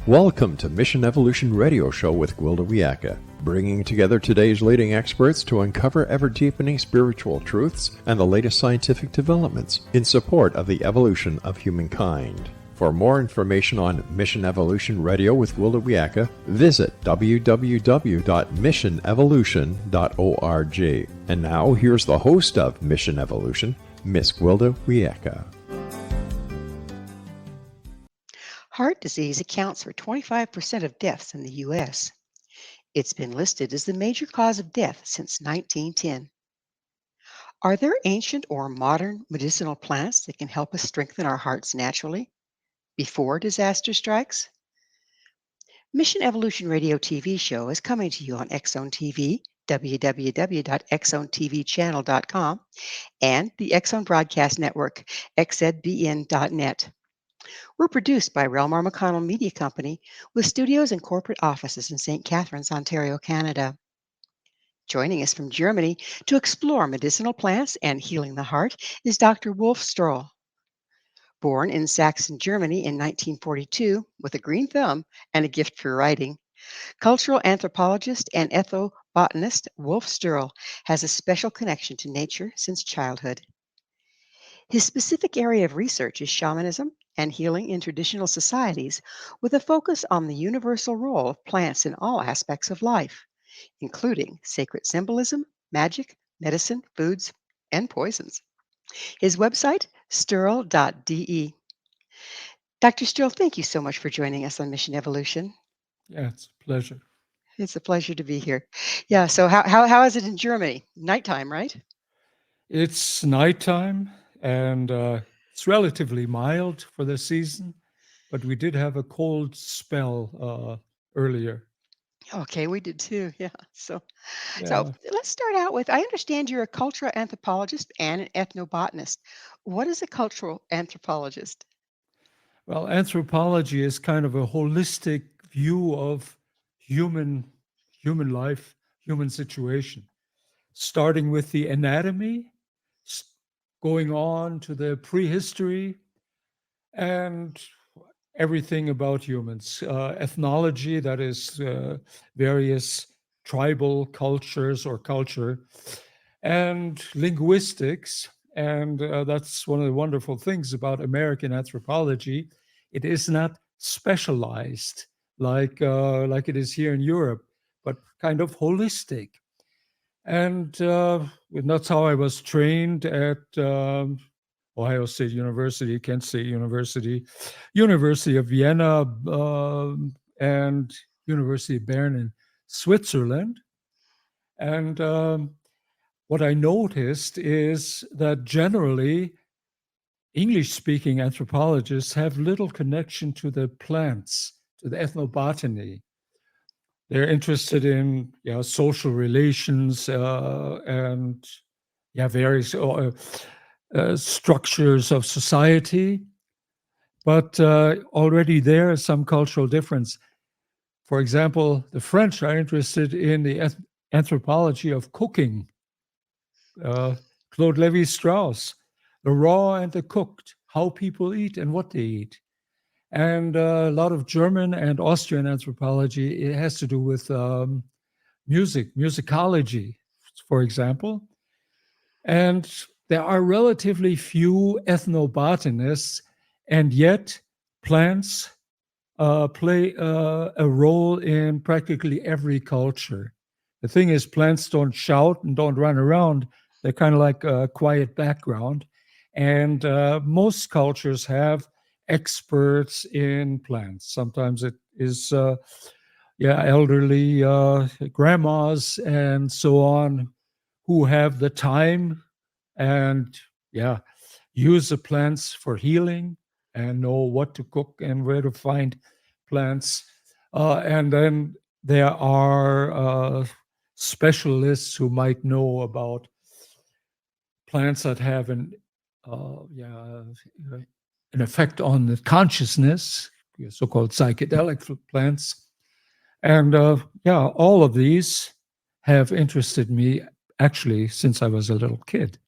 Welcome to Mission Evolution Radio Show with Gwilda Wiyaka, bringing together today's leading experts to uncover ever-deepening spiritual truths and the latest scientific developments in support of the evolution of humankind. For more information on Mission Evolution Radio with Gwilda Wiyaka, visit www.missionevolution.org. And now, here's the host of Mission Evolution, Miss Gwilda Wiyaka. Heart disease accounts for 25% of deaths in the U.S. It's been listed as the major cause of death since 1910. Are there ancient or modern medicinal plants that can help us strengthen our hearts naturally before disaster strikes? Mission Evolution Radio TV show is coming to you on X-Zone TV, www.xzonetvchannel.com, and the X-Zone Broadcast Network, xzbn.net. We're produced by Relmar McConnell Media Company with studios and corporate offices in St. Catharines, Ontario, Canada. Joining us from Germany to explore medicinal plants and healing the heart is Dr. Wolf Storl. Born in Saxony, Germany in 1942 with a green thumb and a gift for writing, cultural anthropologist and ethnobotanist Wolf Storl has a special connection to nature since childhood. His specific area of research is shamanism and healing in traditional societies, with a focus on the universal role of plants in all aspects of life, including sacred symbolism, magic, medicine, foods, and poisons. His website, storl.de. Dr. Storl, thank you so much for joining us on Mission Evolution. Yeah, it's a pleasure. It's a pleasure to be here. Yeah, so how is it in Germany? Nighttime, right? It's nighttime, and it's relatively mild for the season, but we did have a cold spell earlier. Okay, we did too. Yeah. So Yeah. let's start out with, I understand you're a cultural anthropologist and an ethnobotanist. What is a cultural anthropologist? Well, anthropology is kind of a holistic view of human life, human situation, starting with the anatomy, going on to the prehistory, and everything about humans. Ethnology, that is various tribal cultures or culture, and linguistics. And that's one of the wonderful things about American anthropology. It is not specialized like it is here in Europe, but kind of holistic. And that's how I was trained at Ohio State University, Kent State University, University of Vienna, and University of Bern in Switzerland. And what I noticed is that generally English-speaking anthropologists have little connection to the plants, to the ethnobotany. They're interested in social relations and various structures of society, but already there is some cultural difference. For example, the French are interested in the anthropology of cooking. Claude Lévi-Strauss, the raw and the cooked, how people eat and what they eat. And a lot of German and Austrian anthropology, it has to do with musicology, for example. And there are relatively few ethnobotanists, and yet plants play a role in practically every culture. The thing is, plants don't shout and don't run around. They're kind of like a quiet background. And most cultures have experts in plants. Sometimes it is elderly grandmas and so on who have the time and use the plants for healing and know what to cook and where to find plants. And then there are specialists who might know about plants that have an effect on the consciousness, so-called psychedelic plants. And all of these have interested me actually since I was a little kid.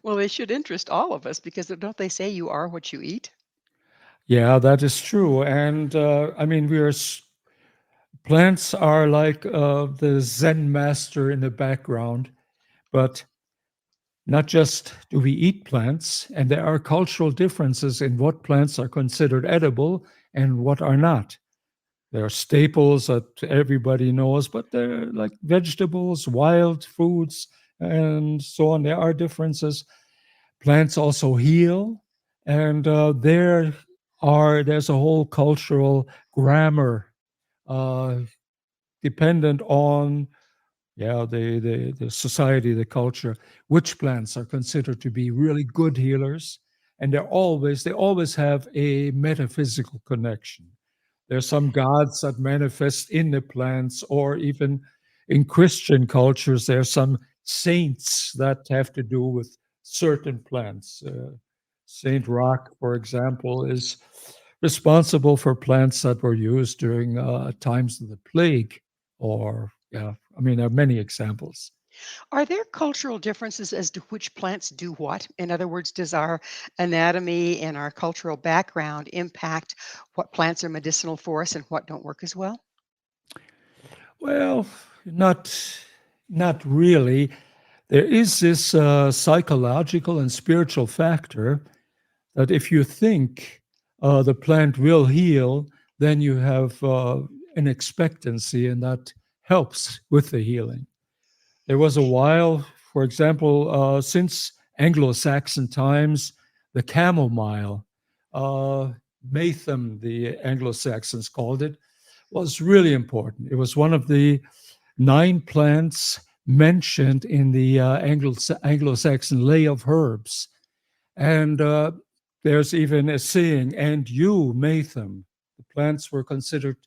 Well, they should interest all of us because don't they say you are what you eat? Yeah, that is true. And I mean, plants are like the Zen master in the background, but not just do we eat plants, and there are cultural differences in what plants are considered edible and what are not. There are staples that everybody knows, but they're like vegetables, wild foods, and so on. There are differences. Plants also heal, and there's a whole cultural grammar uh, dependent on the society, the culture, which plants are considered to be really good healers, and they always have a metaphysical connection. There's some gods that manifest in the plants, or even in Christian cultures, there's some saints that have to do with certain plants. Saint Roch, for example, is responsible for plants that were used during times of the plague. Or, yeah, I mean, there are many examples. Are there cultural differences as to which plants do what? In other words, does our anatomy and our cultural background impact what plants are medicinal for us and what don't work as well? Well, not not really. There is this psychological and spiritual factor that if you think the plant will heal, then you have an expectancy, and that helps with the healing. There was a while, for example, since Anglo-Saxon times, the chamomile, uh, Matham, the Anglo-Saxons called it, was really important. It was one of the 9 plants mentioned in the Anglo-Saxon Lay of Herbs. And there's even a saying, and you, Matham. The plants were considered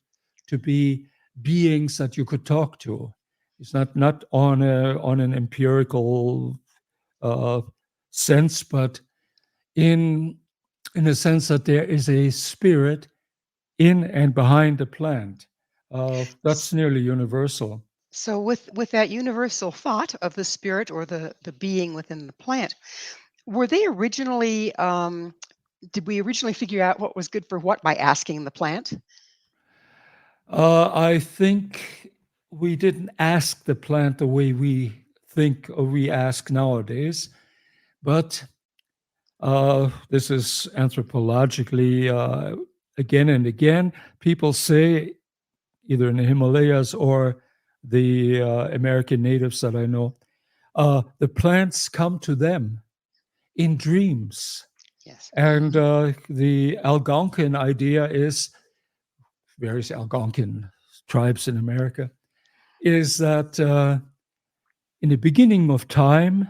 to be beings that you could talk to. It's not on an empirical uh, sense, but in in a sense that there is a spirit in and behind the plant. That's S- nearly universal. So with that universal thought of the spirit or the being within the plant, were they originally did we originally figure out what was good for what by asking the plant? I think we didn't ask the plant the way we think or we ask nowadays, but this is anthropologically again and again. People say, either in the Himalayas or the American natives that I know, the plants come to them in dreams. Yes. And the Algonquin idea is various Algonquin tribes in America is that in the beginning of time,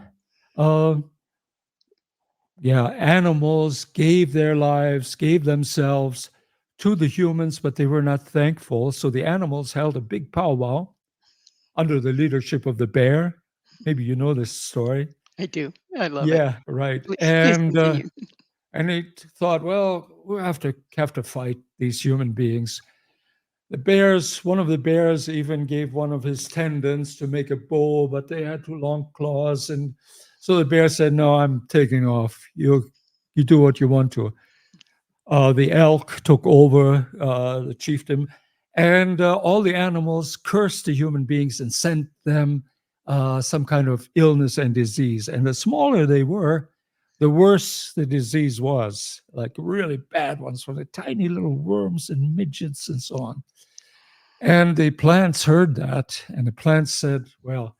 uh, animals gave their lives, gave themselves to the humans, but they were not thankful. So the animals held a big powwow under the leadership of the bear. Maybe you know this story. I do. I love it. Yeah, right. Please continue. And they thought, well, we have to fight these human beings. One of the bears even gave one of his tendons to make a bow, but they had too long claws. And so the bear said, no, I'm taking off. You do what you want to. The elk took over, the chieftain, and all the animals cursed the human beings and sent them some kind of illness and disease. And the smaller they were, the worse the disease was, like really bad ones from the tiny little worms and midgets and so on. And the plants heard that, and the plants said, well,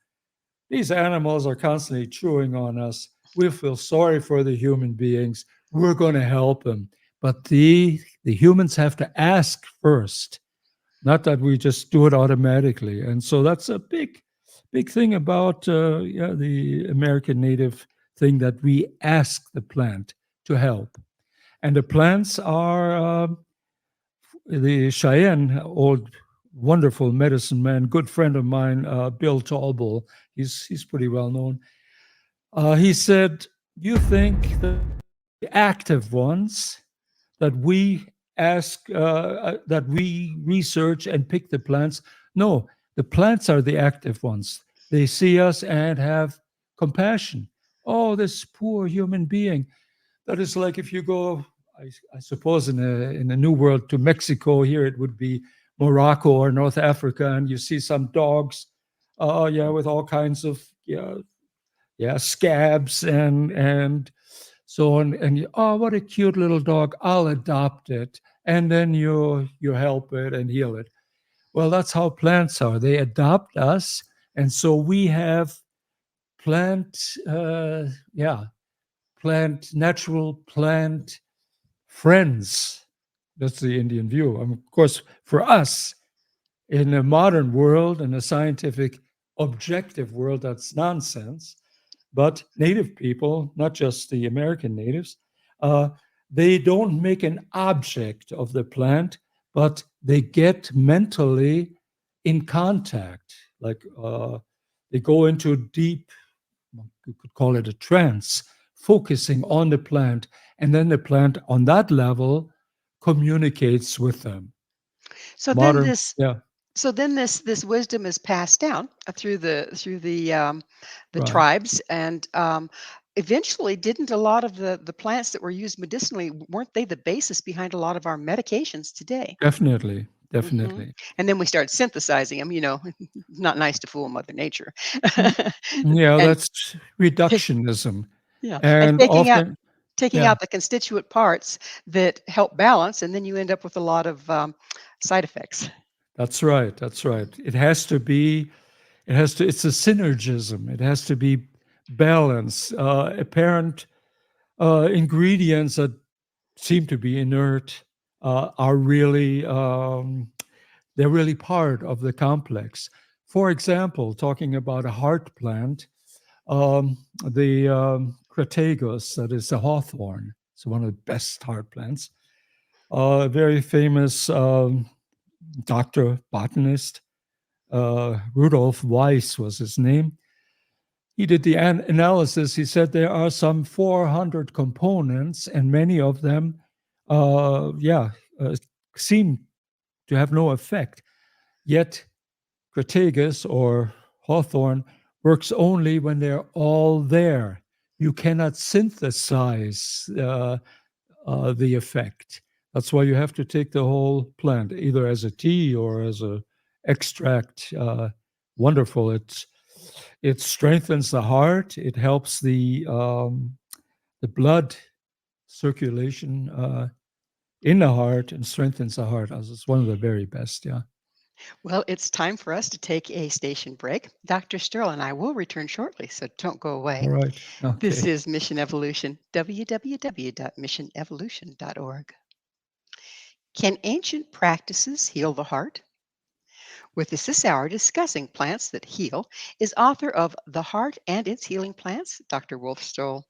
these animals are constantly chewing on us. We feel sorry for the human beings. We're going to help them. But the humans have to ask first, not that we just do it automatically. And so that's a big thing about the American native thing, that we ask the plant to help. And the plants are the Cheyenne, old wonderful medicine man, good friend of mine, Bill Tallbull. He's pretty well known. He said, "You think the active ones that we ask, that we research and pick the plants? No, the plants are the active ones. They see us and have compassion. Oh, this poor human being. That is like if you go I suppose in a new world to Mexico, here it would be Morocco or North Africa, and you see some dogs, with all kinds of scabs and so on, and what a cute little dog, I'll adopt it, and then you help it and heal it. Well, that's how plants are. They adopt us, and so we have natural plant friends. That's the Indian view. Of course, for us, in a modern world, in a scientific, objective world, that's nonsense. But native people, not just the American natives, they don't make an object of the plant, but they get mentally in contact. Like they go into deep, you could call it a trance, focusing on the plant. And then the plant on that level communicates with them. So then Modern, this yeah, so then this wisdom is passed down through the right. tribes, and eventually, didn't a lot of the plants that were used medicinally, weren't they the basis behind a lot of our medications today? Definitely, Hmm. definitely. And then we started synthesizing them. Not nice to fool Mother Nature. Mm, yeah, and that's ta- reductionism. yeah, and And often, taking yeah, out the constituent parts that help balance, and then you end up with a lot of side effects. that's right. That's right. It's a synergism. It has to be balance. Apparent ingredients that seem to be inert are really, they're really part of the complex. For example, talking about a heart plant, the Crataegus, that is the hawthorn, it's one of the best heart plants. A very famous doctor, botanist, Rudolf Weiss was his name. He did the analysis. He said there are some 400 components, and many of them, seem to have no effect. Yet Crataegus or hawthorn works only when they're all there. You cannot synthesize the effect. That's why you have to take the whole plant, either as a tea or as a extract. Wonderful. It strengthens the heart. It helps the blood circulation in the heart and strengthens the heart. As it's one of the very best. Yeah. Well, it's time for us to take a station break. Dr. Sterl and I will return shortly, so don't go away. All right. This Okay. is Mission Evolution, www.missionevolution.org. Can ancient practices heal the heart? With us this hour discussing plants that heal is author of The Heart and Its Healing Plants, Dr. Wolf Storl.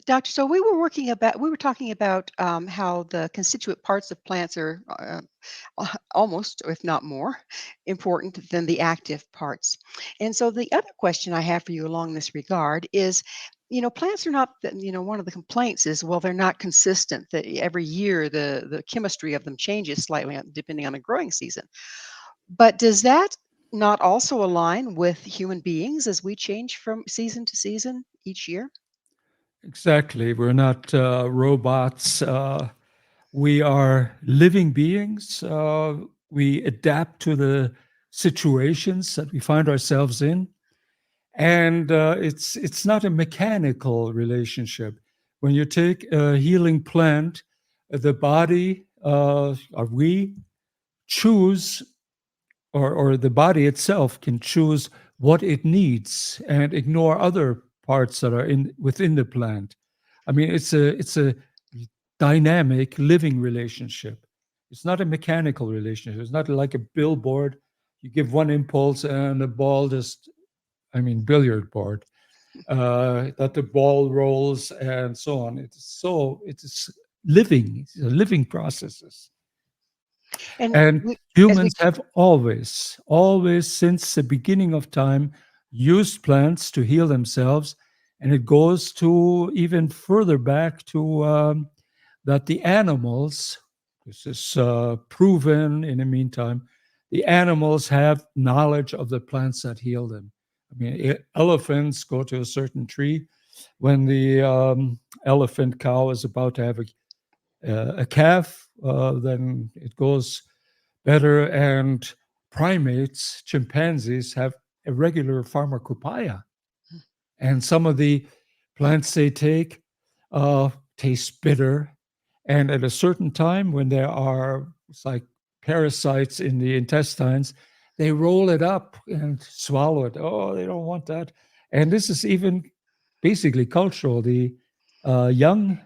Doctor, so we were talking about how the constituent parts of plants are almost, if not more, important than the active parts. And so the other question I have for you along this regard is, plants are not, one of the complaints is, well, they're not consistent. That every year the chemistry of them changes slightly depending on the growing season. But does that not also align with human beings as we change from season to season each year? Exactly. We're not robots. We are living beings. We adapt to the situations that we find ourselves in, and it's not a mechanical relationship. When you take a healing plant, the body, or we choose, or the body itself can choose what it needs and ignore other parts that are within the plant. I mean, it's a dynamic living relationship. It's not a mechanical relationship. It's not like a billboard. You give one impulse and the ball just, I mean, billiard board, that the ball rolls and so on. It's living, it's living processes. And And as we humans have always since the beginning of time used plants to heal themselves. And it goes to even further back to that the animals, this is proven in the meantime, the animals have knowledge of the plants that heal them. I mean, elephants go to a certain tree when the elephant cow is about to have a calf, then it goes better. And primates, chimpanzees, have a regular pharmacopoeia. And some of the plants they take taste bitter. And at a certain time, when there are like parasites in the intestines, they roll it up and swallow it. Oh, they don't want that. And this is even basically cultural. The young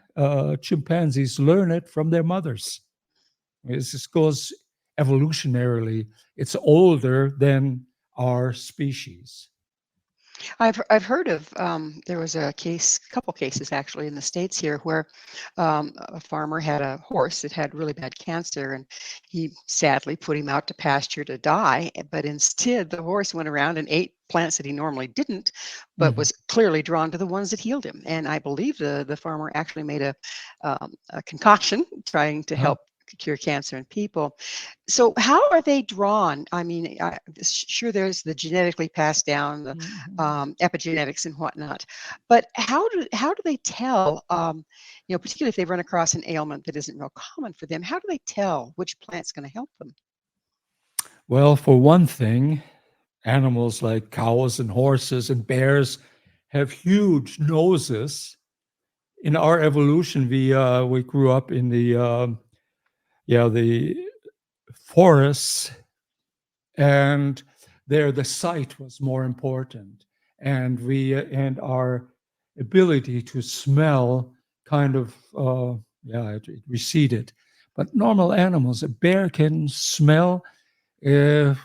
chimpanzees learn it from their mothers. This goes evolutionarily. It's older than our species. I've heard of there was a couple cases actually in the States here where a farmer had a horse that had really bad cancer, and he sadly put him out to pasture to die. But instead, the horse went around and ate plants that he normally didn't, but was clearly drawn to the ones that healed him. And I believe the farmer actually made a concoction trying to help cure cancer in people. So how are they drawn? I mean, sure, there's the genetically passed down, the epigenetics and whatnot, but how do they tell? Particularly if they run across an ailment that isn't real common for them, how do they tell which plant's going to help them? Well, for one thing, animals like cows and horses and bears have huge noses. In our evolution, we grew up in the forests, and there the sight was more important, and our ability to smell kind of it receded. But normal animals, a bear can smell. The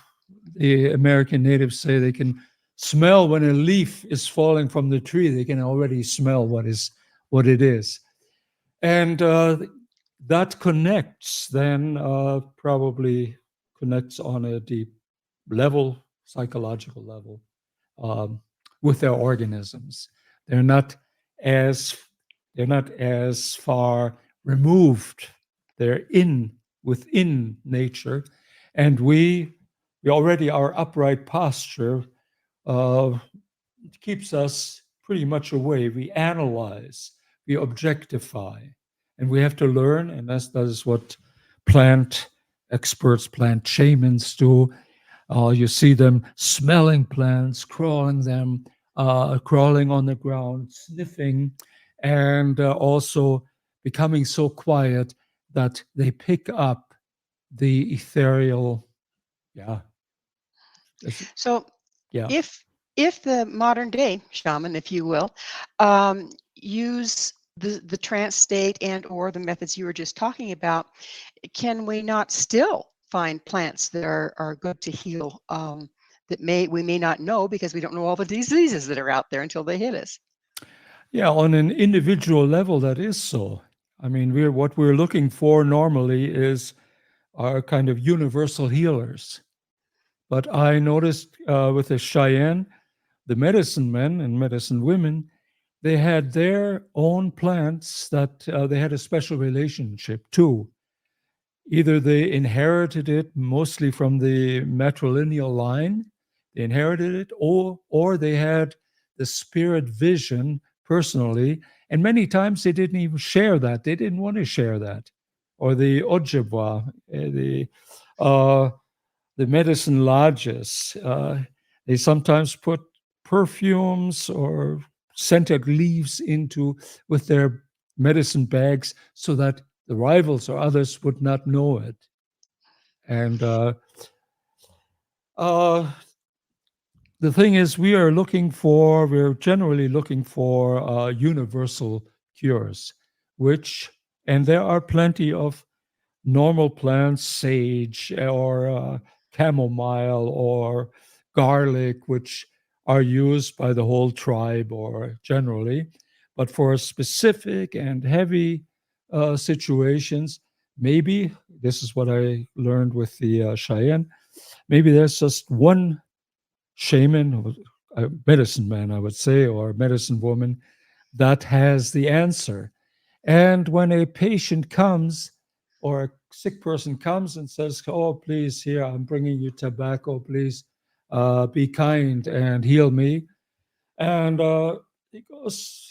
American natives say they can smell when a leaf is falling from the tree. They can already smell what it is, and that connects then probably connects on a deep level, psychological level, with their organisms. They're not as far removed. They're within nature, and we already, our upright posture keeps us pretty much away. We analyze, we objectify, and we have to learn, and that is what plant experts, plant shamans do. You see them smelling plants, crawling on the ground, sniffing, and also becoming so quiet that they pick up the ethereal. Yeah. So Yeah. if the modern day shaman, if you will, use the trance state and or the methods you were just talking about, can we not still find plants that are good to heal that we may not know because we don't know all the diseases that are out there until they hit us? Yeah, on an individual level, that is so. I mean, what we're looking for normally is our kind of universal healers. But I noticed with the Cheyenne, the medicine men and medicine women, they had their own plants that they had a special relationship to. Either they inherited it mostly from the matrilineal line, they inherited it, or they had the spirit vision personally. And many times they didn't even share that. They didn't want to share that. Or the Ojibwa, the medicine lodges, they sometimes put perfumes or scented leaves with their medicine bags so that the rivals or others would not know it. And the thing is, we're generally looking for universal cures, and there are plenty of normal plants, sage or chamomile or garlic, which are used by the whole tribe or generally. But for specific and heavy situations, maybe, this is what I learned with the Cheyenne, maybe there's just one shaman, a medicine man, I would say, or medicine woman that has the answer. And when a patient comes or a sick person comes and says, "Oh, please, here, I'm bringing you tobacco, please be kind and heal me." And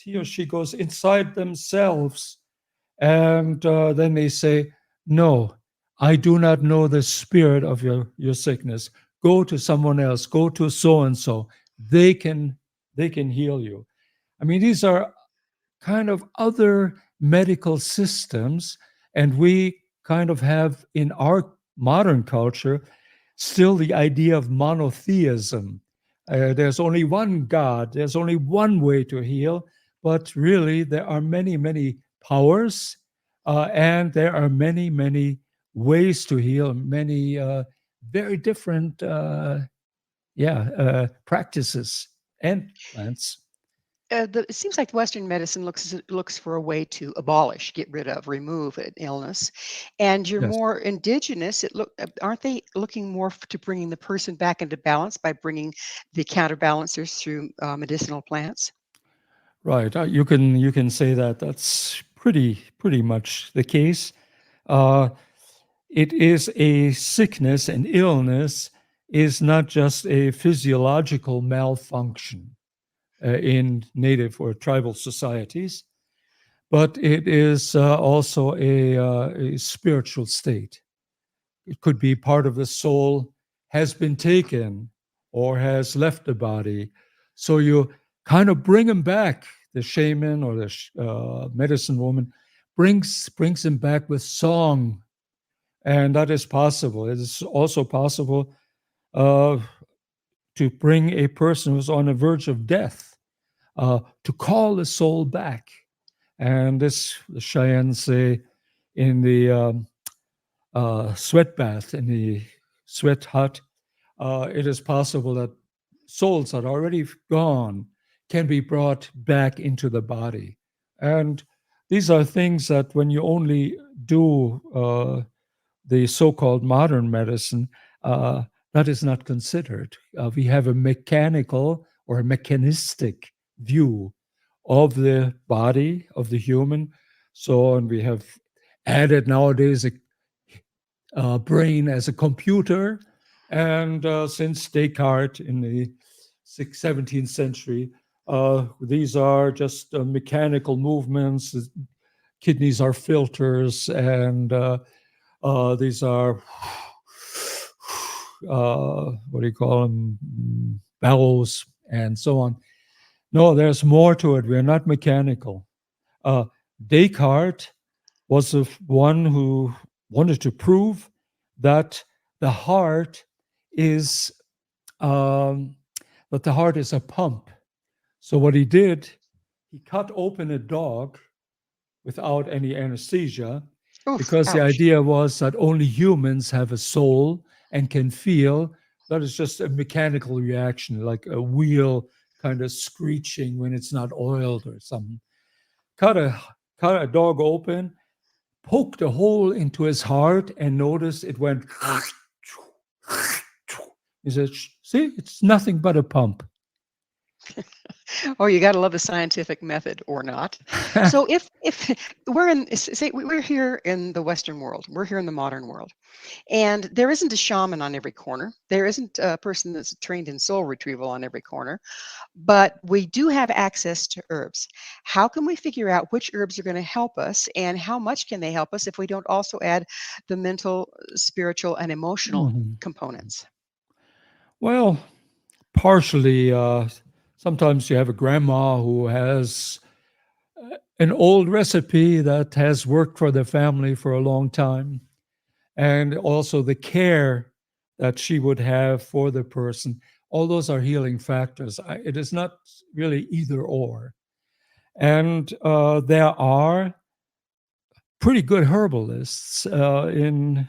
he or she goes inside themselves And then they say, no, I do not know the spirit of your sickness. Go to someone else. Go to so and so. They can heal you. I mean, these are kind of other medical systems, and we kind of have in our modern culture still the idea of monotheism. There's only one God, there's only one way to heal, but really there are many, many powers, and there are many, many ways to heal, many very different practices and plants. It seems like Western medicine looks for a way to abolish, get rid of, remove an illness, and you're Yes. more indigenous. Aren't they looking more to bringing the person back into balance by bringing the counterbalancers through medicinal plants? Right. You can say that that's pretty much the case. Uh, it is a sickness, an illness is not just a physiological malfunction in native or tribal societies, but it is also a spiritual state. It could be part of the soul has been taken or has left the body. So you kind of bring him back. The shaman or the medicine woman brings him back with song, and that is possible. It is also possible uh, to bring a person who's on the verge of death, to call the soul back. And this, the Cheyennes say, in the sweat bath, in the sweat hut, it is possible that souls that are already gone can be brought back into the body. And these are things that when you only do the so-called modern medicine, that is not considered. We have a mechanical or a mechanistic view of the body of the human. So, and we have added nowadays a brain as a computer. And since Descartes in the 17th century, these are just mechanical movements. Kidneys are filters, and these are what do you call them? Bellows and so on. No, there's more to it. We're not mechanical. Descartes was the one who wanted to prove that the heart is um, a pump. So what he did, he cut open a dog without any anesthesia, Oof, because the ouch. idea was that only humans have a soul and can feel. That is just a mechanical reaction, like a wheel kind of screeching when it's not oiled or something. Cut a dog open, poked a hole into his heart, and noticed it went. He said, "See, it's nothing but a pump." Oh, you got to love the scientific method, or not. So if we're say we're here in the Western world, we're here in the modern world, and there isn't a shaman on every corner. There isn't a person that's trained in soul retrieval on every corner, but we do have access to herbs. How can we figure out which herbs are going to help us, and how much can they help us if we don't also add the mental, spiritual, and emotional Mhm. components? Well, partially. Sometimes you have a grandma who has an old recipe that has worked for the family for a long time, and also the care that she would have for the person. All those are healing factors. It is not really either or. And there are pretty good herbalists in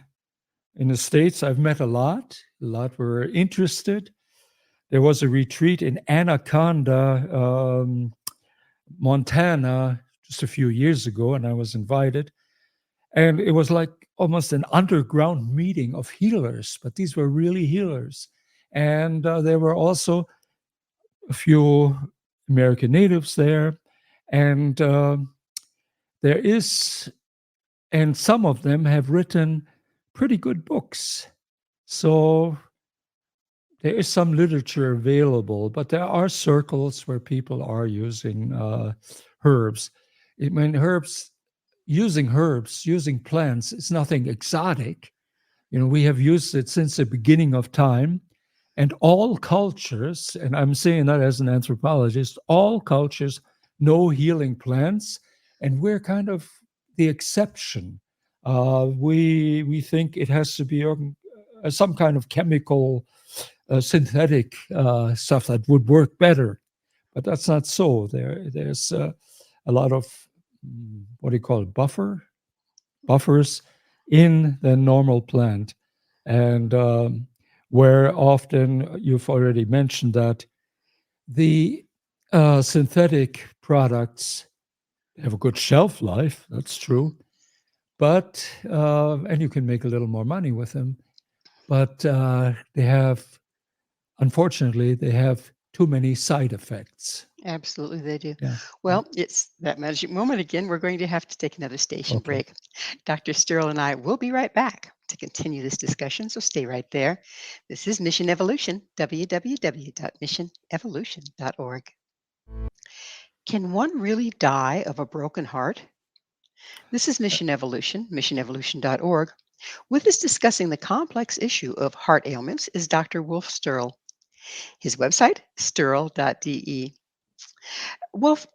the States. I've met a lot. A lot were interested. There was a retreat in Anaconda, Montana, just a few years ago, and I was invited. And it was like almost an underground meeting of healers, but these were really healers. And there were also a few American natives there. And there is, and some of them have written pretty good books. So there is some literature available, but there are circles where people are using herbs. I mean, herbs using herbs, using plants, is nothing exotic. We have used it since the beginning of time, and all cultures, and I'm saying that as an anthropologist, all cultures know healing plants, and we're kind of the exception. We think it has to be some kind of chemical, synthetic stuff that would work better, but that's not so. There's a lot of what do you call it, buffers in the normal plant, and where often you've already mentioned that the synthetic products have a good shelf life. That's true, but and you can make a little more money with them, but unfortunately, they have too many side effects. Absolutely, they do. Yeah. Well, it's that magic moment again. We're going to have to take another station Okay. break. Dr. Storl and I will be right back to continue this discussion, so stay right there. This is Mission Evolution, www.missionevolution.org. Can one really die of a broken heart? This is Mission Evolution, missionevolution.org. With us discussing the complex issue of heart ailments is Dr. Wolf Storl. His website, sturl.de. Wolf,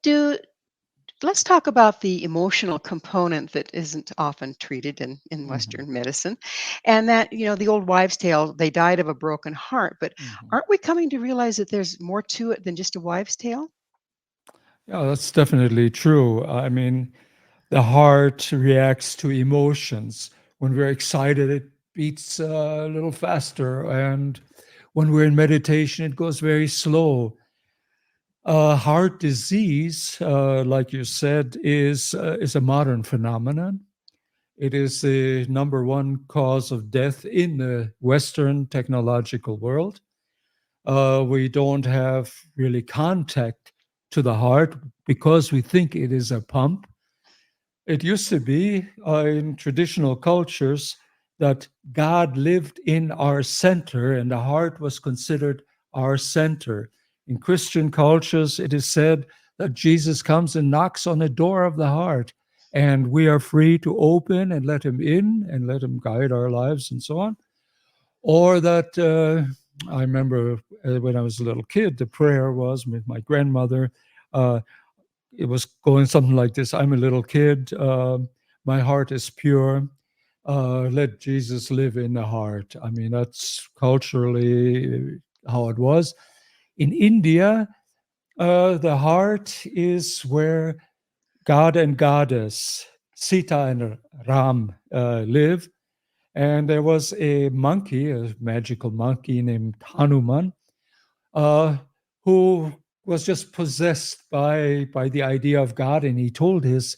let's talk about the emotional component that isn't often treated in Western medicine. And that, the old wives' tale, they died of a broken heart. But aren't we coming to realize that there's more to it than just a wives' tale? Yeah, that's definitely true. I mean, the heart reacts to emotions. When we're excited, it beats a little faster. And when we're in meditation, it goes very slow. Heart disease, like you said, is a modern phenomenon. It is the number one cause of death in the Western technological world. We don't have really contact to the heart because we think it is a pump. It used to be in traditional cultures that God lived in our center and the heart was considered our center. In Christian cultures, it is said that Jesus comes and knocks on the door of the heart, and we are free to open and let him in and let him guide our lives and so on. Or that I remember when I was a little kid, the prayer was with my grandmother. It was going something like this: I'm a little kid, my heart is pure, let Jesus live in the heart. I mean, that's culturally how it was. In India, the heart is where God and Goddess, Sita and Ram, live. And there was a monkey, a magical monkey named Hanuman, who was just possessed by the idea of God, and he told his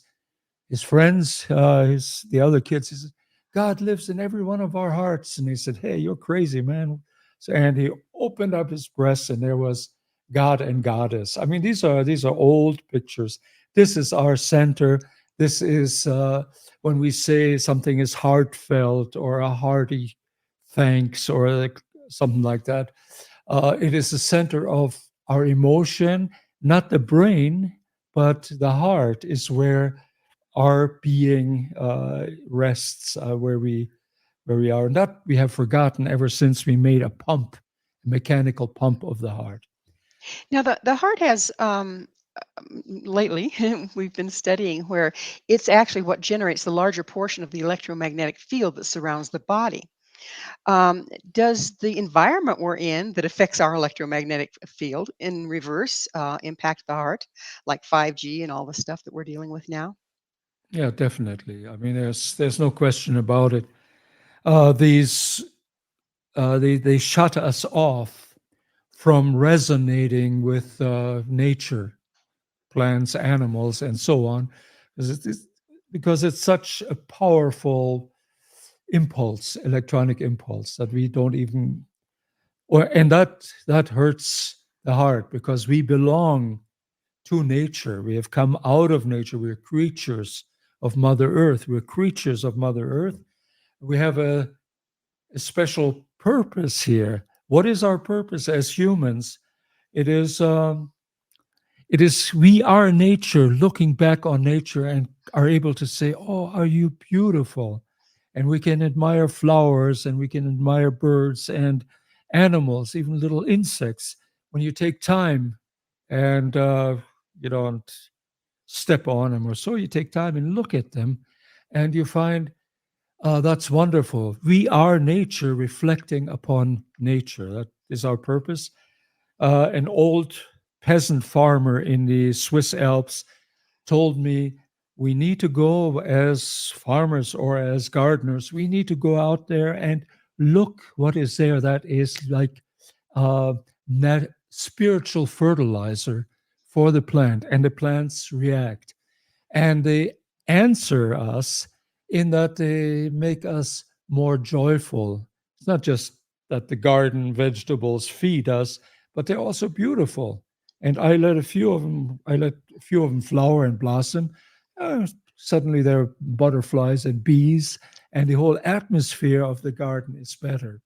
friends, the other kids, he said, God lives in every one of our hearts. And he said, hey, you're crazy, man. So, and he opened up his breast, and there was God and Goddess. I mean, these are old pictures. This is our center. This is when we say something is heartfelt or a hearty thanks or something like that. It is the center of our emotion, not the brain, but the heart is where our being rests, where we are. And that we have forgotten ever since we made a pump, a mechanical pump of the heart. Now, the heart has lately we've been studying where it's actually what generates the larger portion of the electromagnetic field that surrounds the body. Does the environment we're in that affects our electromagnetic field in reverse impact the heart, like 5G and all the stuff that we're dealing with now? Yeah, definitely. I mean, there's no question about it. These they shut us off from resonating with nature, plants, animals, and so on, because it's such a powerful impulse, electronic impulse, that we don't even, and that hurts the heart because we belong to nature. We have come out of nature. We're creatures of Mother Earth. We're creatures of Mother Earth. We have a special purpose here. What is our purpose as humans? It is It is we are nature, looking back on nature and are able to say, "Oh, are you beautiful?" And we can admire flowers and we can admire birds and animals, even little insects. When you take time and you don't step on them or so, you take time and look at them, and you find that's wonderful. We are nature reflecting upon nature. That is our purpose. An old peasant farmer in the Swiss Alps told me we need to go as farmers or as gardeners, we need to go out there and look what is there that is like uh, spiritual fertilizer for the plant, and the plants react. And they answer us in that they make us more joyful. It's not just that the garden vegetables feed us, but they're also beautiful. And I let a few of them flower and blossom. Suddenly there are butterflies and bees, and the whole atmosphere of the garden is better.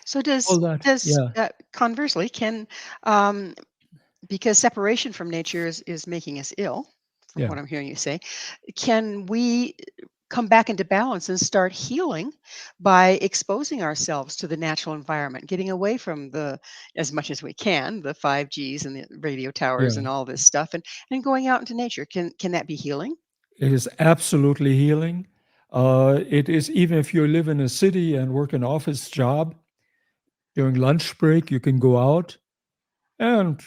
So All that, does yeah, conversely, can um, because separation from nature is making us ill, from yeah. what I'm hearing you say, can we come back into balance and start healing by exposing ourselves to the natural environment, getting away from the, as much as we can, the 5Gs and the radio towers Yeah, and all this stuff, and going out into nature? Can that be healing? it is absolutely healing. It is even if you live in a city and work an office job, during lunch break, you can go out and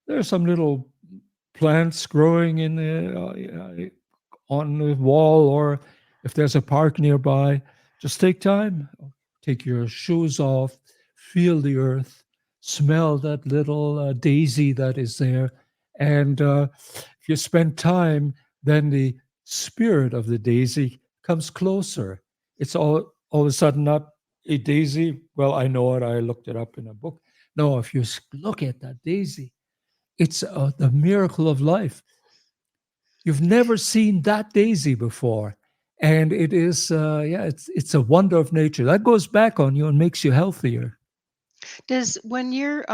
there's some little plants growing in on the wall, or if there's a park nearby, just take time, take your shoes off, feel the earth, smell that little daisy that is there. And if you spend time, then the spirit of the daisy comes closer. It's all of a sudden not a daisy. Well, I know it, I looked it up in a book. No, if you look at that daisy, it's the miracle of life. You've never seen that daisy before. And it is, yeah, it's a wonder of nature. That goes back on you and makes you healthier. Does when you're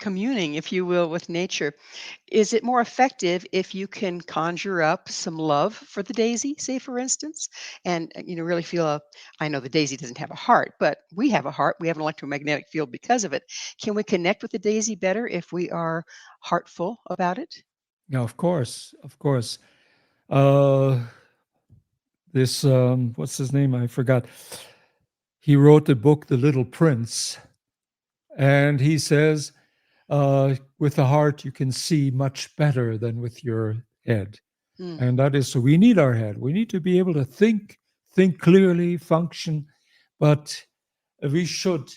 communing, if you will, with nature, is it more effective if you can conjure up some love for the daisy, say for instance, and really feel a? I know the daisy doesn't have a heart, but we have a heart. We have an electromagnetic field because of it. Can we connect with the daisy better if we are heartful about it? Yeah, of course, of course. Uh, this, what's his name? I forgot. He wrote the book, The Little Prince, and he says, with the heart, you can see much better than with your head. Mm. And that is, so we need our head. We need to be able to think clearly, function, but we should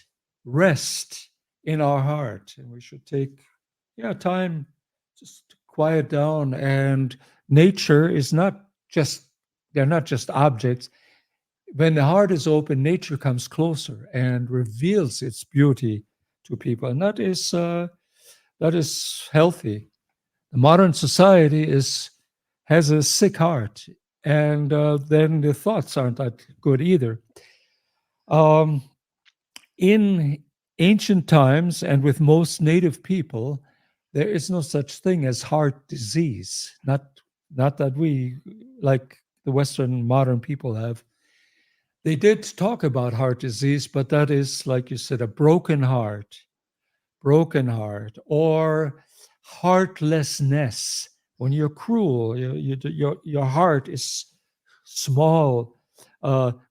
rest in our heart, and we should take, yeah, time just to quiet down. And nature is not just, they're not just objects. When the heart is open, nature comes closer and reveals its beauty to people, and that is healthy. The modern society is has a sick heart, and then the thoughts aren't that good either. Um, in ancient times, and with most native people, there is no such thing as heart disease. Not that we, like the Western modern people, have. They did talk about heart disease, but that is, like you said, a broken heart, or heartlessness. When you're cruel, your heart is small.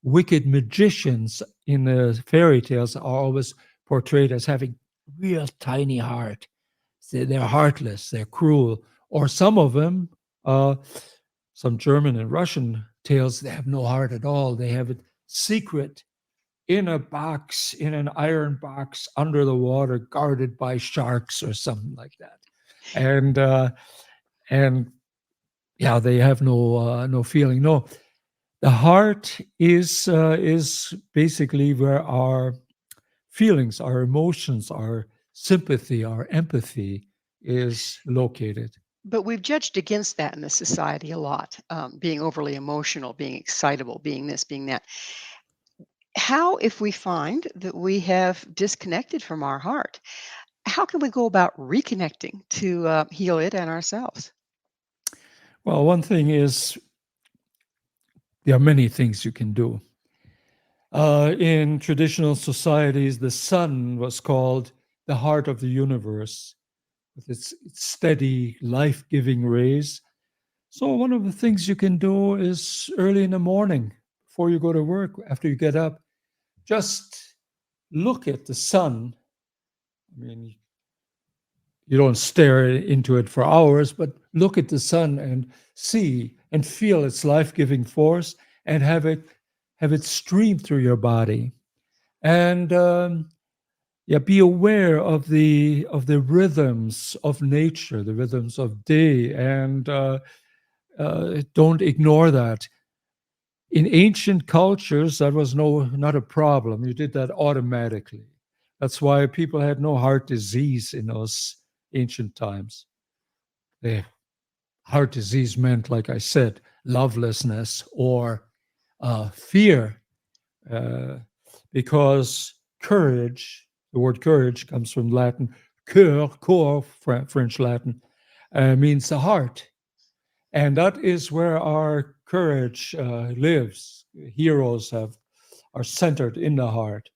Wicked magicians in the fairy tales are always portrayed as having real tiny heart. They're heartless, they're cruel. Or some of them, uh, some German and Russian tales, they have no heart at all. They have it secret in a box, in an iron box under the water, guarded by sharks or something like that. And and yeah, they have no feeling. No, the heart is basically where our feelings, our emotions, our sympathy, our empathy is located. But we've judged against that in the society a lot, being overly emotional, being excitable, being this, being that. How, if we find that we have disconnected from our heart, how can we go about reconnecting to heal it and ourselves? Well, one thing is there are many things you can do. In traditional societies, the sun was called the heart of the universe with its steady, life giving rays. So, one of the things you can do is early in the morning, before you go to work, after you get up, just look at the sun. I mean, you don't stare into it for hours, but look at the sun and see and feel its life-giving force and have it stream through your body. And yeah, be aware of the rhythms of nature, the rhythms of day, and don't ignore that. In ancient cultures, that was not a problem. You did that automatically. That's why people had no heart disease in those ancient times. The heart disease meant, like I said, lovelessness or fear, uh, because courage, the word courage comes from Latin, cœur, French Latin, means the heart. And that is where our courage lives. Heroes are centered in the heart.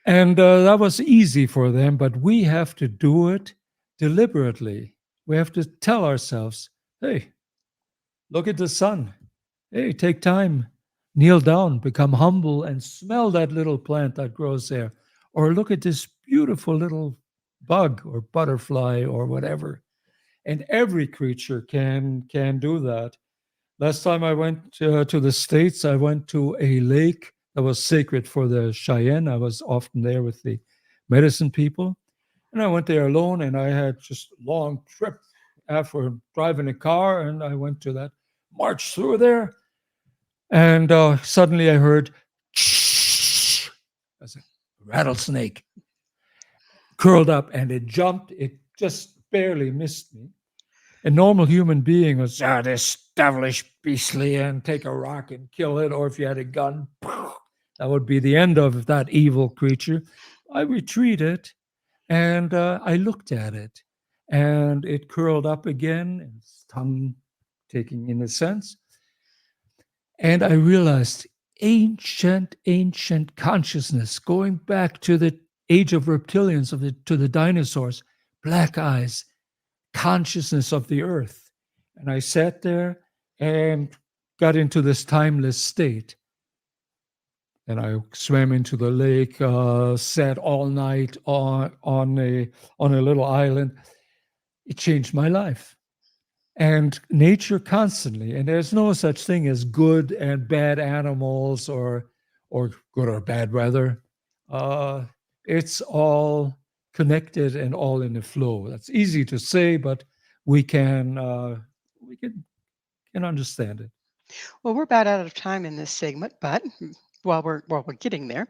And that was easy for them, but we have to do it deliberately. We have to tell ourselves, hey, look at the sun. Hey, take time, kneel down, become humble, and smell that little plant that grows there. Or look at this beautiful little bug or butterfly or whatever. And every creature can do that. Last time I went to the States, I went to a lake that was sacred for the Cheyenne. I was often there with the medicine people. And I went there alone, and I had just a long trip after driving a car. And I went to that march through there. And suddenly I heard, as a rattlesnake curled up, and it jumped. It just barely missed me. A normal human being was, this devilish beastly, and take a rock and kill it. Or if you had a gun, that would be the end of that evil creature. I retreated, and I looked at it, and it curled up again, and its tongue taking in a sense. And I realized ancient consciousness, going back to the age of reptilians, to the dinosaurs, black eyes, consciousness of the earth. And I sat there and got into this timeless state. And I swam into the lake, sat all night on a little island. It changed my life. And nature constantly, and there's no such thing as good and bad animals or good or bad weather. It's all connected and all in a flow. That's easy to say, but we can understand it. Well, we're about out of time in this segment, but while we're getting there,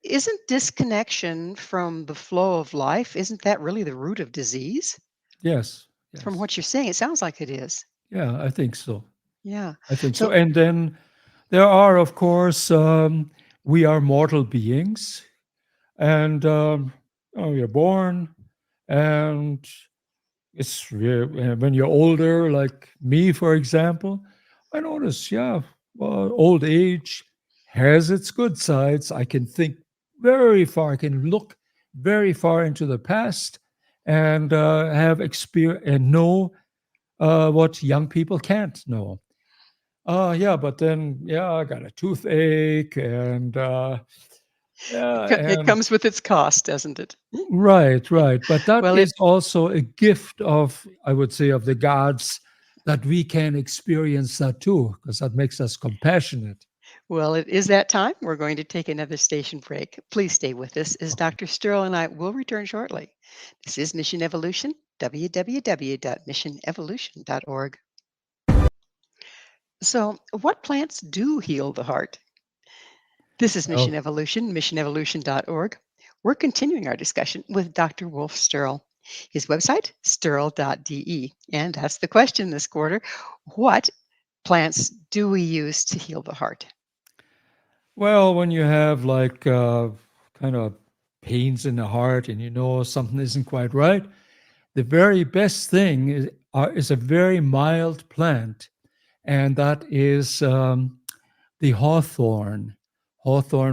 isn't disconnection from the flow of life, isn't that really the root of disease? Yes, From yes, what you're saying, it sounds like it is. yeah, I think so. Yeah. I think so. So, And then there are, of course, we are mortal beings, and you're born, and when you're older, like me, for example, I notice, yeah, well, old age has its good sides. I can think very far. I can look very far into the past and have experience and know what young people can't know. Yeah, but then, yeah, I got a toothache, and yeah, it and comes with its cost, doesn't it? right, right. But that Well, is also a gift of, I would say, of the gods, that we can experience that too, because that makes us compassionate. it is that time. We're going to take another station break. Please stay with us as Okay. Dr. Sterl and I will return shortly. This is Mission Evolution, www.missionevolution.org. So, what plants do heal the heart? This is Mission Well, Evolution, missionevolution.org. We're continuing our discussion with Dr. Wolf Storl. His website, sterl.de. And that's the question this quarter. What plants do we use to heal the heart? well, when you have like kind of pains in the heart and something isn't quite right, the very best thing is a very mild plant, and that is the hawthorn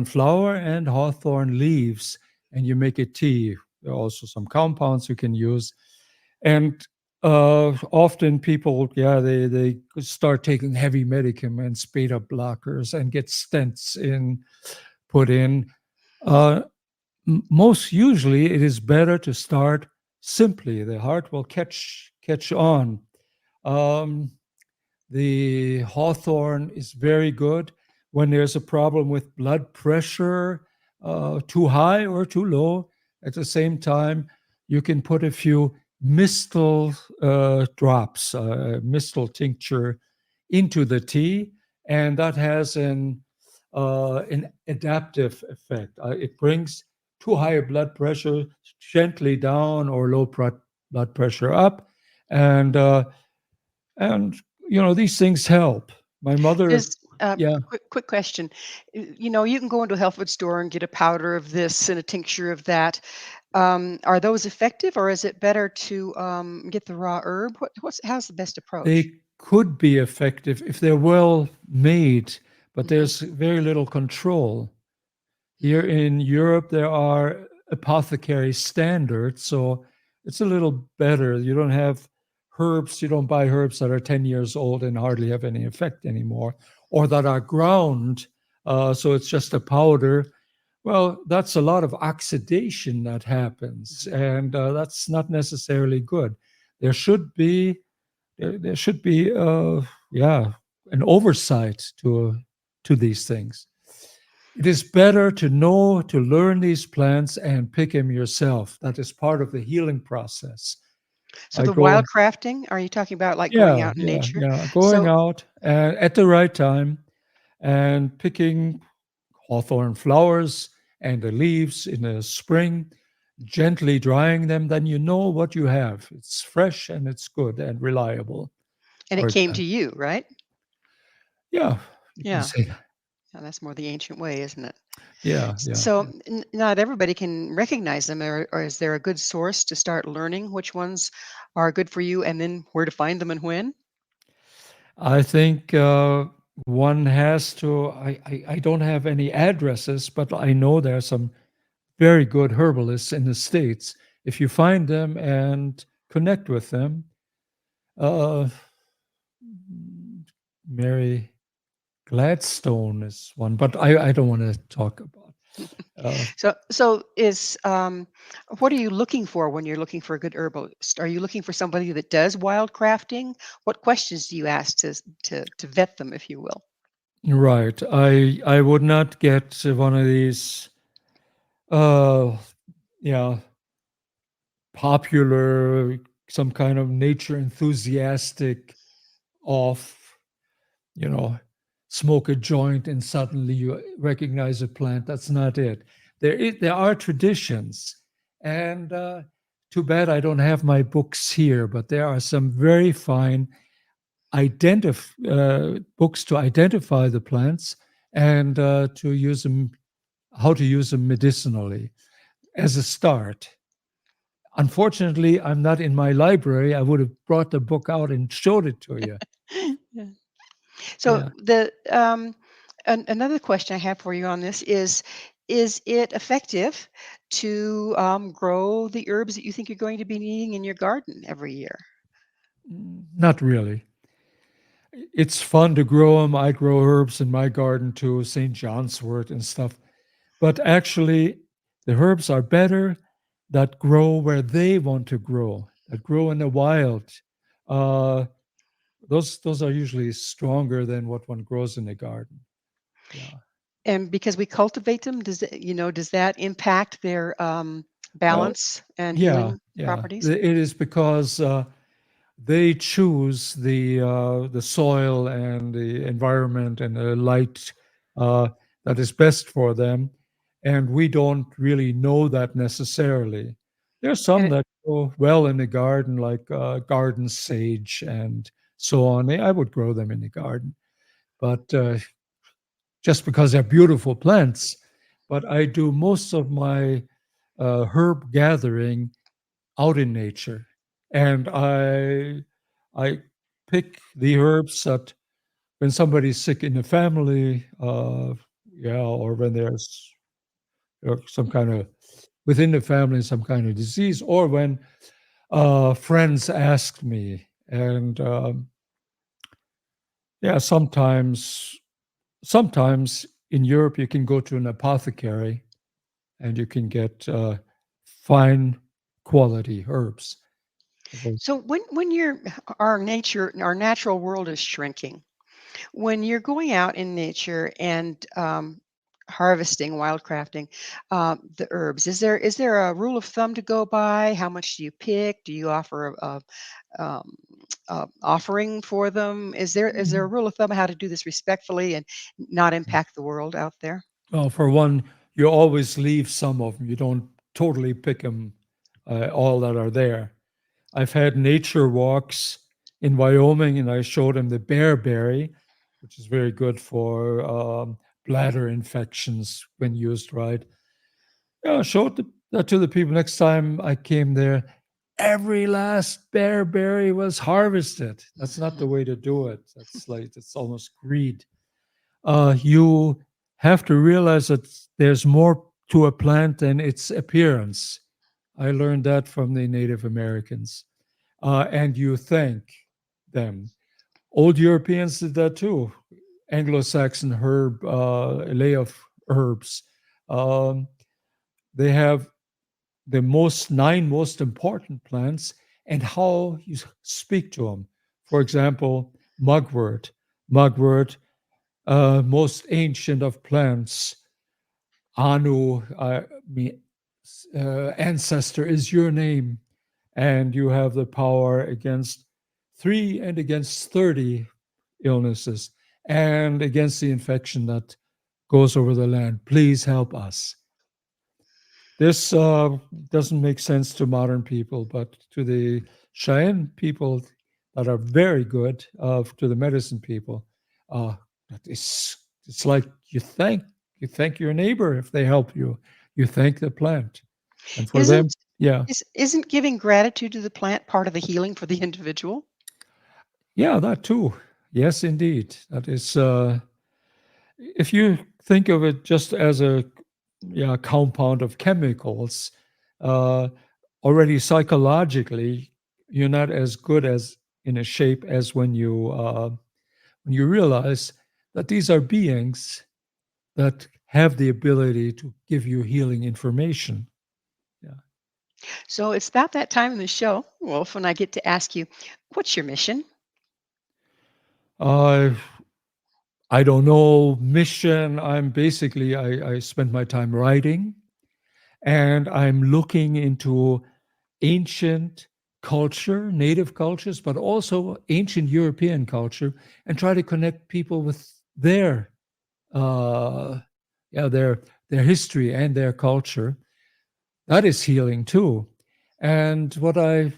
flower and hawthorn leaves, and you make a tea. There are also some compounds you can use. And often people, they start taking heavy medicaments, beta blockers, and get stents put in. Uh, Most usually, it is better to start simply. The heart will catch on. Um, the hawthorn is very good when there's a problem with blood pressure, too high or too low. At the same time, you can put a few mistle drops, mistle tincture into the tea, and that has an adaptive effect. It brings too high a blood pressure gently down or low blood pressure up, and and these things help. My mother, Just yeah, quick question. You can go into a health food store and get a powder of this and a tincture of that. Are those effective, or is it better to get the raw herb? How's the best approach? they could be effective if they're well made, but Hmm. there's very little control. Here in Europe, there are apothecary standards, so it's a little better. You don't have herbs, you don't buy herbs that are 10 years old and hardly have any effect anymore, or that are ground, so it's just a powder. Well, that's a lot of oxidation that happens, and that's not necessarily good. There should be there should be yeah, an oversight to these things. It is better to learn these plants and pick them yourself. That is part of the healing process. So I the go, wild crafting, are you talking about like going yeah, out in yeah, nature? yeah, going So out at the right time and picking hawthorn flowers and the leaves in the spring, gently drying them, then you know what you have. It's fresh and it's good and reliable. and it came to Organic. you, right? Yeah, you can Yeah. say that. Yeah, that's more the ancient way, isn't it? Yeah, yeah. So not everybody can recognize them, or is there a good source to start learning which ones are good for you, and then where to find them and when? I think one has to. I don't have any addresses, but I know there are some very good herbalists in the States. If you find them and connect with them, uh, Mary Gladstone is one, but I don't want to talk about. So is what are you looking for when you're looking for a good herbalist? Are you looking for somebody that does wild crafting? What questions do you ask to vet them, if you will? Right. I would not get one of these uh yeah, popular, some kind of nature enthusiastic off, you know, smoke a joint and suddenly you recognize a plant. That's not it. There are traditions, and too bad I don't have my books here, but there are some very fine books to identify the plants and to use them, how to use them medicinally as a start. Unfortunately, I'm not in my library. I would have brought the book out and showed it to you. Yeah. So Yeah. another question I have for you on this is it effective to grow the herbs that you think you're going to be needing in your garden every year? Not really. It's fun to grow them. I grow herbs in my garden too, St. John's wort and stuff. But actually, the herbs are better that grow where they want to grow, that grow in the wild. Uh, those are usually stronger than what one grows in the garden. Yeah. And because we cultivate them, does that impact their Well, balance and yeah, healing yeah. properties? It is because they choose the soil and the environment and the light uh, that is best for them, and we don't really know that necessarily. There's And some it, that grow well in the garden, like garden sage and so on. I would grow them in the garden, but just because they're beautiful plants. But I do most of my herb gathering out in nature, and I pick the herbs that when somebody's sick in the family, or when there's some kind of within the family some kind of disease, or when friends ask me, and sometimes in Europe you can go to an apothecary and you can get fine quality herbs. So when our natural world is shrinking, when you're going out in nature and harvesting, wildcrafting the herbs, is there a rule of thumb to go by? How much do you pick? Do you offer um, a offering for them? Is there a rule of thumb how to do this respectfully and not impact the world out there? Well, for one, you always leave some of them. You don't totally pick them, all that are there. I've had nature walks in Wyoming, and I showed them the bearberry, which is very good for bladder infections when used right. Yeah, I showed that to the people. Next time I came there, every last bearberry was harvested. That's not the way to do it. It's almost greed. You have to realize that there's more to a plant than its appearance. I learned that from the Native Americans. And you thank them. Old Europeans did that too. Anglo-Saxon lay of herbs. Um, they have the nine most important plants and how you speak to them. For example, mugwort. Mugwort, most ancient of plants. Anu, ancestor is your name, and you have the power against 3 and against 30 illnesses and against the infection that goes over the land. Please help us. This doesn't make sense to modern people, but to the Cheyenne people that are very good, to the medicine people, it's like you thank your neighbor if they help you. You thank the plant, and for them, Isn't yeah, isn't giving gratitude to the plant part of the healing for the individual? yeah, that too. Yes, indeed, that is. If you think of it just as a compound of chemicals, uh, already psychologically, you're not as good as in a shape as when you realize that these are beings that have the ability to give you healing information. Yeah. So it's about that time in the show, Wolf, when I get to ask you, what's your mission? Uh, I don't know mission. I spend my time writing, and I'm looking into ancient culture, native cultures, but also ancient European culture, and try to connect people with uh, their history and their culture. That is healing too. And to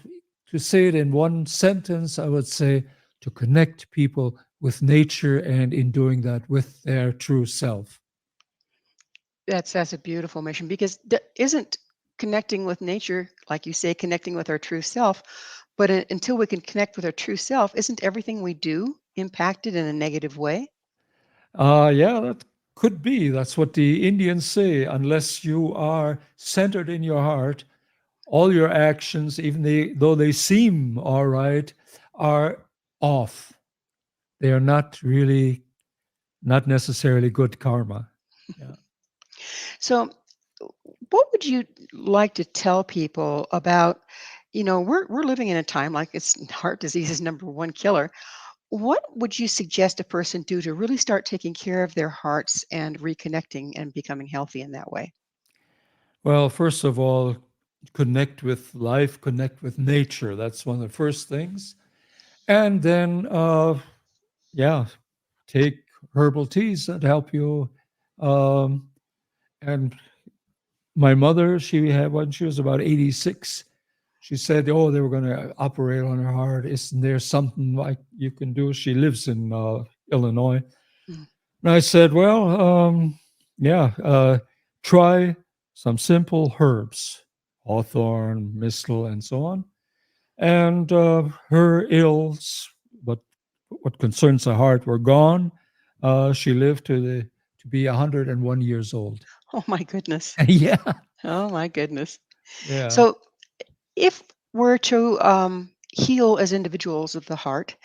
say it in one sentence, I would say to connect people with nature, and in doing that with their true self. That's a beautiful mission because isn't connecting with nature, like you say, connecting with our true self. But until we can connect with our true self, isn't everything we do impacted in a negative way? Yeah, that could be. That's what the Indians say. Unless you are centered in your heart, all your actions, though they seem all right, are off. They are not necessarily good karma. Yeah. So, what would you like to tell people about? We're living in a time like heart disease is number one killer. What would you suggest a person do to really start taking care of their hearts and reconnecting and becoming healthy in that way? Well, first of all, connect with life, connect with nature. That's one of the first things. And then, yeah, take herbal teas that help you. Um, and my mother, when she was about 86, she said, "Oh, they were going to operate on her heart. Isn't there something like you can do?" She lives in Illinois. Mm. And I said, "Well, yeah, try some simple herbs, hawthorn, mistle, and so on. And her ills, what concerns her heart, were gone. She lived to be 101 years old. Oh my goodness. Yeah, Oh my goodness. yeah. So if we're to heal as individuals of the heart,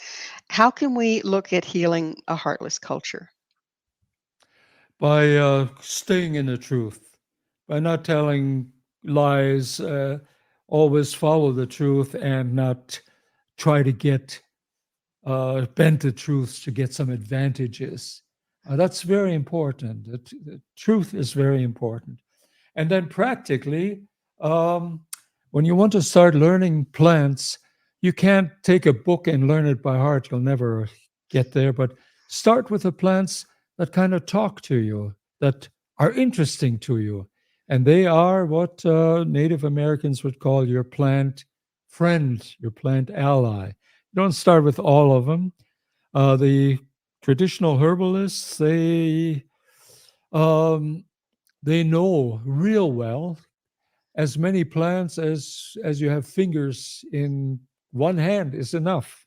how can we look at healing a heartless culture? By staying in the truth, by not telling lies, always follow the truth and not try to get bend the truths to get some advantages. That's very important. The truth is very important. And then practically, um, when you want to start learning plants, you can't take a book and learn it by heart. You'll never get there. But start with the plants that kind of talk to you, that are interesting to you. And they are what Native Americans would call your plant friend, your plant ally. You don't start with all of them. The traditional herbalists, um, they know real well as many plants as you have fingers in one hand is enough.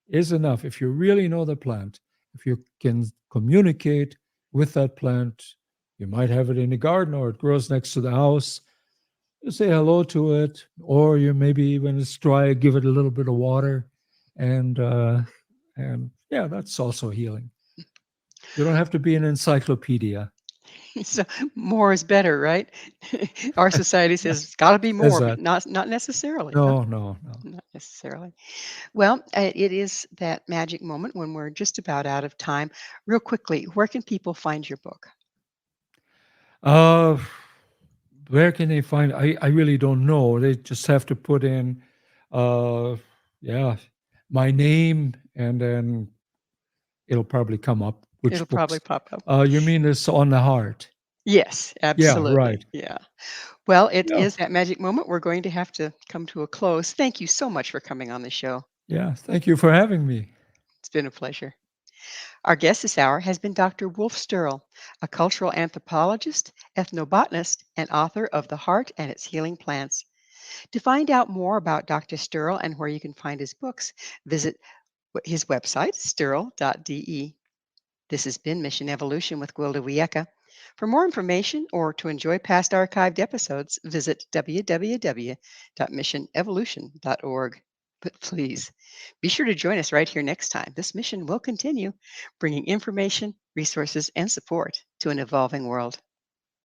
If you really know the plant, if you can communicate with that plant, you might have it in the garden or it grows next to the house. You say hello to it, or you maybe when it's dry, give it a little bit of water, and yeah, that's also healing. You don't have to be an encyclopedia. So more is better, right? Our society Yeah, says it's got to be says more, but that. not necessarily. Huh? No, no, no. Not necessarily. Well, it is that magic moment when we're just about out of time. Real quickly, where can people find your book? Uh, where can they find? I really don't know. They just have to put in, uh, yeah, my name, and then it'll probably come up. It'll Which probably books? pop up. You mean this on the heart? Yes, Yeah, absolutely. right. Yeah. Well, it Yeah, is that magic moment. We're going to have to come to a close. Thank you so much for coming on the show. yeah. Thank you for having me. It's been a pleasure. Our guest this hour has been Dr. Wolf Storl, a cultural anthropologist, ethnobotanist, and author of The Heart and Its Healing Plants. To find out more about Dr. Storl and where you can find his books, visit his website, sturl.de. This has been Mission Evolution with Gwilda Wiyaka. For more information or to enjoy past archived episodes, visit www.missionevolution.org. But please be sure to join us right here next time. This mission will continue, bringing information, resources, and support to an evolving world.